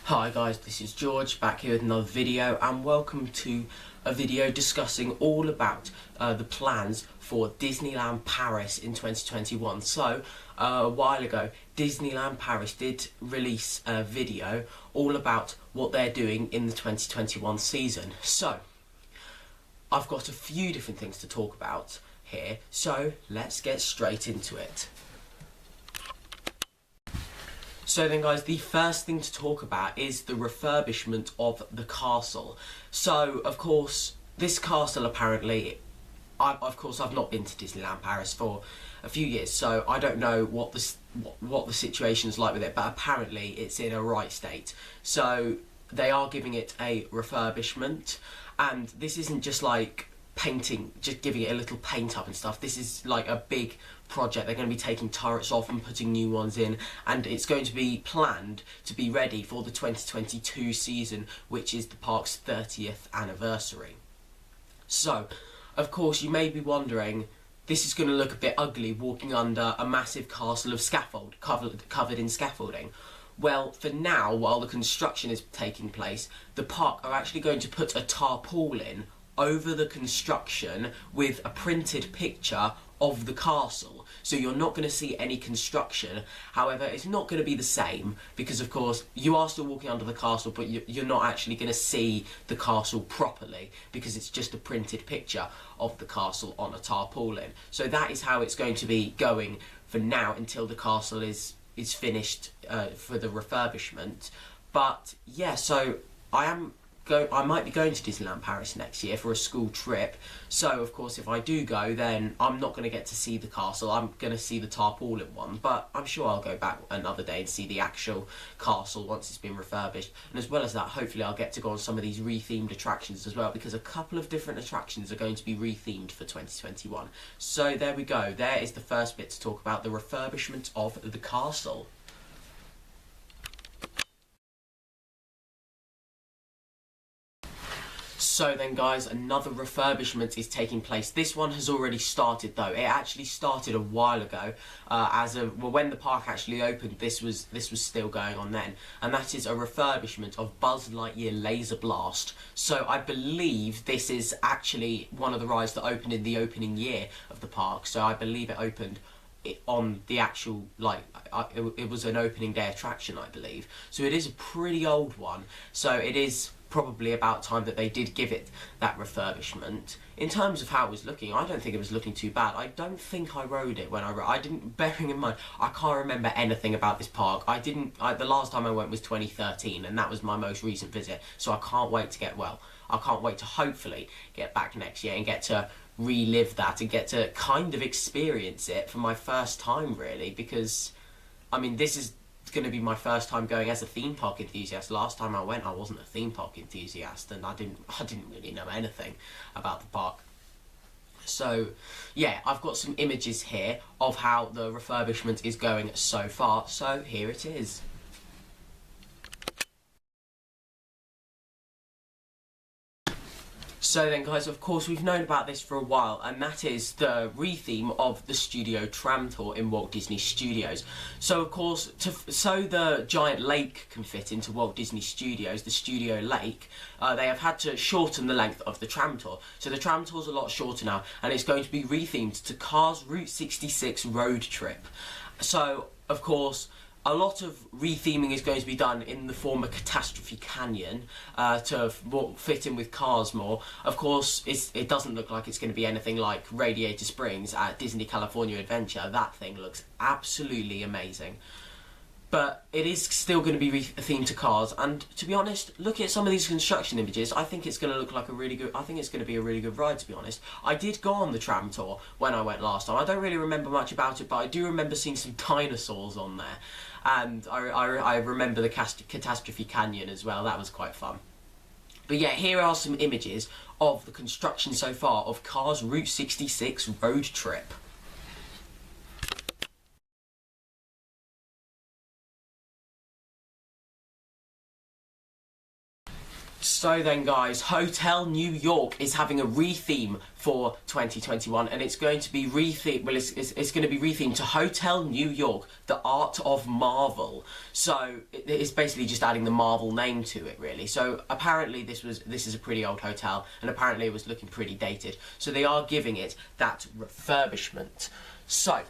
Hi guys, this is George back here with another video, and welcome to a video discussing all about the plans for Disneyland Paris in 2021. So a while ago Disneyland Paris did release a video all about what they're doing in the 2021 season. So I've got a few different things to talk about here, so let's get straight into it. So then guys, the first thing to talk about is the refurbishment of the castle. So of course, this castle apparently, I've not been to Disneyland Paris for a few years, so I don't know what the situation's like with it, but apparently it's in a right state. So they are giving it a refurbishment, and this isn't just like painting, just giving it a little paint up and stuff. This is like a big project. They're going to be taking turrets off and putting new ones in, and it's going to be planned to be ready for the 2022 season, which is the park's 30th anniversary. So of course you may be wondering, this is going to look a bit ugly walking under a massive castle of scaffold covered in scaffolding. Well, for now, while the construction is taking place, the park are actually going to put a tarpaulin over the construction with a printed picture of the castle. So you're not going to see any construction. However, it's not going to be the same because of course you are still walking under the castle, but you're not actually going to see the castle properly because it's just a printed picture of the castle on a tarpaulin. So that is how it's going to be going for now until the castle is finished for the refurbishment. But yeah, so I might be going to Disneyland Paris next year for a school trip, so of course if I do go, then I'm not going to get to see the castle. I'm going to see the tarpaulin one, but I'm sure I'll go back another day and see the actual castle once it's been refurbished. And as well as that, hopefully I'll get to go on some of these rethemed attractions as well, because a couple of different attractions are going to be rethemed for 2021. So there we go, there is the first bit to talk about, the refurbishment of the castle. So then guys, another refurbishment is taking place. This one has already started though. It actually started a while ago. When the park actually opened, this was still going on then. And that is a refurbishment of Buzz Lightyear Laser Blast. So I believe this is actually one of the rides that opened in the opening year of the park. So I believe it opened on the actual, it was an opening day attraction, I believe. So it is a pretty old one. So it is probably about time that they did give it that refurbishment. In terms of how it was looking, I don't think it was looking too bad. I don't think I rode it when I didn't, bearing in mind, I can't remember anything about this park. The last time I went was 2013, and that was my most recent visit, so I can't wait to hopefully get back next year and get to relive that and get to kind of experience it for my first time, really, because I mean, this is going to be my first time going as a theme park enthusiast. Last time I went, I wasn't a theme park enthusiast, and I didn't really know anything about the park. So yeah, I've got some images here of how the refurbishment is going so far, so here it is. So then guys, of course we've known about this for a while, and that is the retheme of the Studio Tram Tour in Walt Disney Studios. So of course, so the giant lake can fit into Walt Disney Studios, the Studio Lake, they have had to shorten the length of the tram tour. So the tram tour's a lot shorter now, and it's going to be rethemed to Cars Route 66 Road Trip. So of course, a lot of retheming is going to be done in the former Catastrophe Canyon to fit in with Cars more. Of course, it doesn't look like it's going to be anything like Radiator Springs at Disney California Adventure. That thing looks absolutely amazing. But it is still going to be themed to Cars, and to be honest, looking at some of these construction images, I think it's going to look like I think it's going to be a really good ride, to be honest. I did go on the tram tour when I went last time. I don't really remember much about it, but I do remember seeing some dinosaurs on there. And I remember the Catastrophe Canyon as well. That was quite fun. But yeah, here are some images of the construction so far of Cars Route 66 Road Trip. So then guys, Hotel New York is having a retheme for 2021, and it's going to be rethemed, well it's going to be rethemed to Hotel New York, the Art of Marvel. So it's basically just adding the Marvel name to it really. So apparently this is a pretty old hotel, and apparently it was looking pretty dated. So they are giving it that refurbishment. So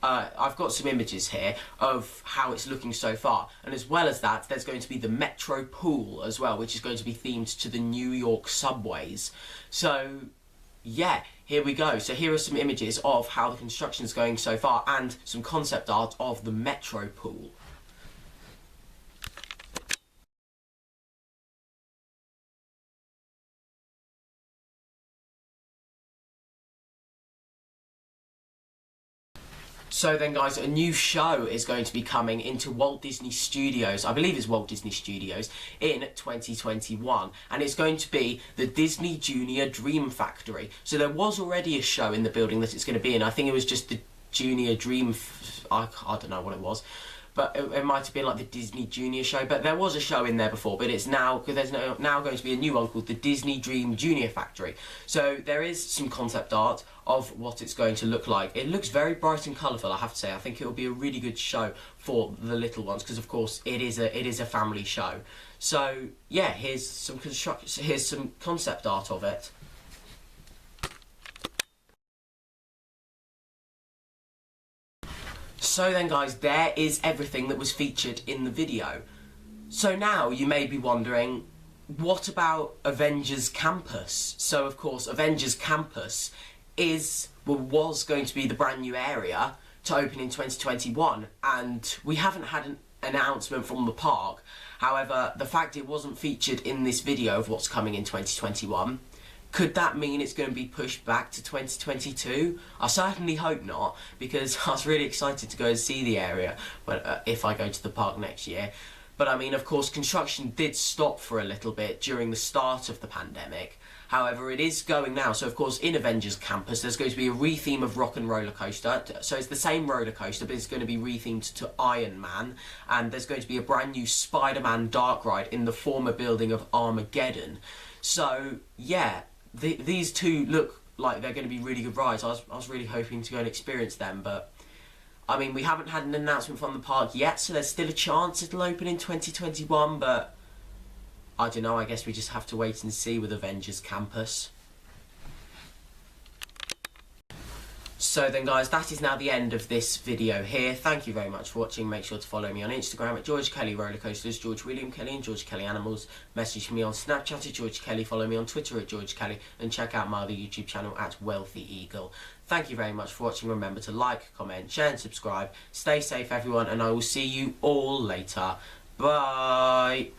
I've got some images here of how it's looking so far, and as well as that there's going to be the Metro Pool as well, which is going to be themed to the New York subways. So yeah, here we go. So here are some images of how the construction is going so far and some concept art of the Metro Pool. So then guys, a new show is going to be coming into Walt Disney Studios, I believe it's Walt Disney Studios, in 2021, and it's going to be the Disney Junior Dream Factory. So there was already a show in the building that it's going to be in. I think it was just the Junior Dream, I don't know what it was, but it might have been like the Disney Junior show, but there was a show in there before, but it's now, because there's now going to be a new one called the Disney Dream Junior Factory. So there is some concept art of what it's going to look like. It looks very bright and colourful, I have to say. I think it will be a really good show for the little ones, because of course it is a family show. So yeah, here's some concept art of it. So then guys, there is everything that was featured in the video. So now you may be wondering, what about Avengers Campus? So of course Avengers Campus was going to be the brand new area to open in 2021, and we haven't had an announcement from the park. However, the fact it wasn't featured in this video of what's coming in 2021, could that mean it's going to be pushed back to 2022? I certainly hope not, because I was really excited to go and see the area if I go to the park next year. But I mean, of course, construction did stop for a little bit during the start of the pandemic. However, it is going now. So of course, in Avengers Campus, there's going to be a retheme of Rock and Roller Coaster. So it's the same roller coaster, but it's going to be rethemed to Iron Man. And there's going to be a brand new Spider-Man dark ride in the former building of Armageddon. So yeah, these two look like they're going to be really good rides. I was really hoping to go and experience them, but I mean, we haven't had an announcement from the park yet, so there's still a chance it'll open in 2021, but I don't know, I guess we just have to wait and see with Avengers Campus. So then guys, that is now the end of this video here. Thank you very much for watching. Make sure to follow me on Instagram at George Kelly Rollercoasters, George William Kelly and George Kelly Animals. Message me on Snapchat at George Kelly, follow me on Twitter at George Kelly, and check out my other YouTube channel at Wealthy Eagle. Thank you very much for watching. Remember to like, comment, share and subscribe. Stay safe everyone, and I will see you all later. Bye!